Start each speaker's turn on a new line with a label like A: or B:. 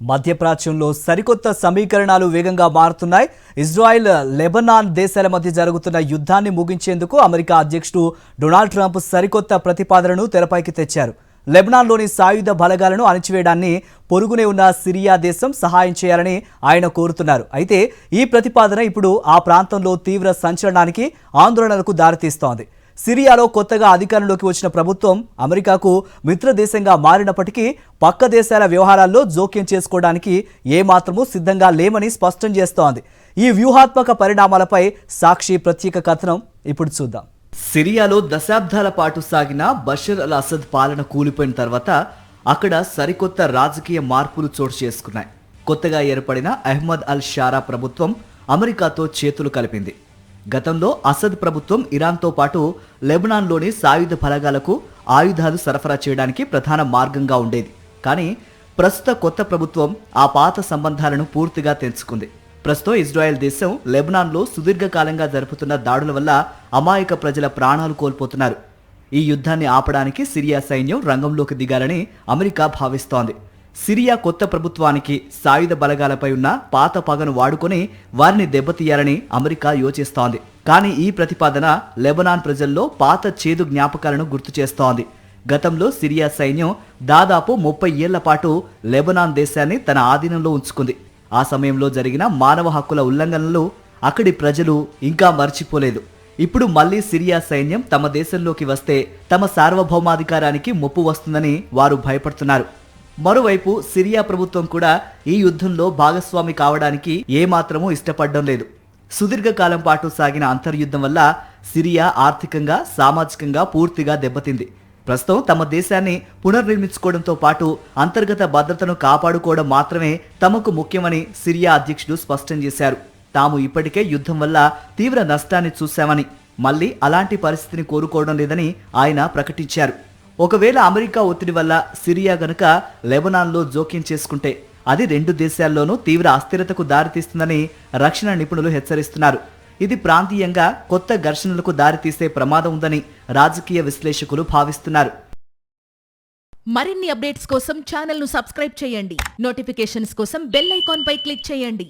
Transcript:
A: మధ్యప్రాచ్యంలో సరికొత్త సమీకరణాలు వేగంగా మారుతున్నాయి. ఇజ్రాయెల్, లెబనాన్ దేశాల మధ్య జరుగుతున్న యుద్ధాన్ని ముగించేందుకు అమెరికా అధ్యక్షుడు డొనాల్డ్ ట్రంప్ సరికొత్త ప్రతిపాదనను తెరపైకి తెచ్చారు. లెబనాన్లోని సాయుధ బలగాలను అణిచివేయడాన్ని పొరుగునే ఉన్న సిరియా దేశం సహాయం చేయాలని ఆయన కోరుతున్నారు. అయితే ఈ ప్రతిపాదన ఇప్పుడు ఆ ప్రాంతంలో తీవ్ర సంచలనానికి, ఆందోళనలకు దారితీస్తోంది. సిరియాలో కొత్తగా అధికారంలోకి వచ్చిన ప్రభుత్వం అమెరికాకు మిత్రదేశంగా మారినప్పటికీ పక్క దేశాల వ్యవహారాల్లో జోక్యం చేసుకోవడానికి ఏమాత్రమూ సిద్ధంగా లేమని స్పష్టం చేస్తోంది. ఈ వ్యూహాత్మక పరిణామాలపై సాక్షి ప్రత్యేక కథనం ఇప్పుడు చూద్దాం.
B: సిరియాలో దశాబ్దాల పాటు సాగిన బషర్ అల్ అసద్ పాలన కూలిపోయిన తర్వాత అక్కడ సరికొత్త రాజకీయ మార్పులు చోటు చేసుకున్నాయి. కొత్తగా ఏర్పడిన అహ్మద్ అల్ షారా ప్రభుత్వం అమెరికాతో చేతులు కలిపింది. గతంలో అసద్ ప్రభుత్వం ఇరాన్తో పాటు లెబనాన్లోని సాయుధ బలగాలకు ఆయుధాలు సరఫరా చేయడానికి ప్రధాన మార్గంగా ఉండేది. కానీ ప్రస్తుత కొత్త ప్రభుత్వం ఆ పాత సంబంధాలను పూర్తిగా తెంచుకుంది. ప్రస్తుతం ఇజ్రాయెల్ దేశం లెబనాన్లో సుదీర్ఘకాలంగా జరుపుతున్న దాడుల వల్ల అమాయక ప్రజల ప్రాణాలు కోల్పోతున్నారు. ఈ యుద్ధాన్ని ఆపడానికి సిరియా సైన్యం రంగంలోకి దిగాలని అమెరికా భావిస్తోంది. సిరియా కొత్త ప్రభుత్వానికి సాయుధ బలగాలపై ఉన్న పాత పగను వాడుకొని వారిని దెబ్బతీయాలని అమెరికా యోచిస్తోంది. కానీ ఈ ప్రతిపాదన లెబనాన్ ప్రజల్లో పాత చేదు జ్ఞాపకాలను గుర్తు చేస్తోంది. గతంలో సిరియా సైన్యం దాదాపు 30 ఏళ్ల పాటు లెబనాన్ దేశాన్ని తన ఆధీనంలో ఉంచుకుంది. ఆ సమయంలో జరిగిన మానవ హక్కుల ఉల్లంఘనలు అక్కడి ప్రజలు ఇంకా మర్చిపోలేదు. ఇప్పుడు మళ్లీ సిరియా సైన్యం తమ దేశంలోకి వస్తే తమ సార్వభౌమాధికారానికి ముప్పు వస్తుందని వారు భయపడుతున్నారు. మరోవైపు సిరియా ప్రభుత్వం కూడా ఈ యుద్ధంలో భాగస్వామి కావడానికి ఏమాత్రమూ ఇష్టపడడం లేదు. సుదీర్ఘకాలం పాటు సాగిన అంతర్యుద్ధం వల్ల సిరియా ఆర్థికంగా, సామాజికంగా పూర్తిగా దెబ్బతింది. ప్రస్తుతం తమ దేశాన్ని పునర్నిర్మించుకోవడంతో పాటు అంతర్గత భద్రతను కాపాడుకోవడం మాత్రమే తమకు ముఖ్యమని సిరియా అధ్యక్షుడు స్పష్టం చేశారు. తాము ఇప్పటికే యుద్ధం వల్ల తీవ్ర నష్టాన్ని చూశామని, మళ్లీ అలాంటి పరిస్థితిని కోరుకోవడం లేదని ఆయన ప్రకటించారు. ఒకవేళ అమెరికా ఒత్తిడి వల్ల సిరియా గనుక లెబనాన్లో జోక్యం చేసుకుంటే అది రెండు దేశాల్లోనూ తీవ్ర అస్థిరతకు దారితీస్తుందని రక్షణ నిపుణులు హెచ్చరిస్తున్నారు. ఇది ప్రాంతీయంగా కొత్త ఘర్షణలకు దారితీసే ప్రమాదం ఉందని రాజకీయ విశ్లేషకులు భావిస్తున్నారు.
C: మరిన్ని అప్డేట్స్ కోసం ఛానల్ ను సబ్స్క్రైబ్ చేయండి. నోటిఫికేషన్స్ కోసం బెల్ ఐకాన్ పై క్లిక్ చేయండి.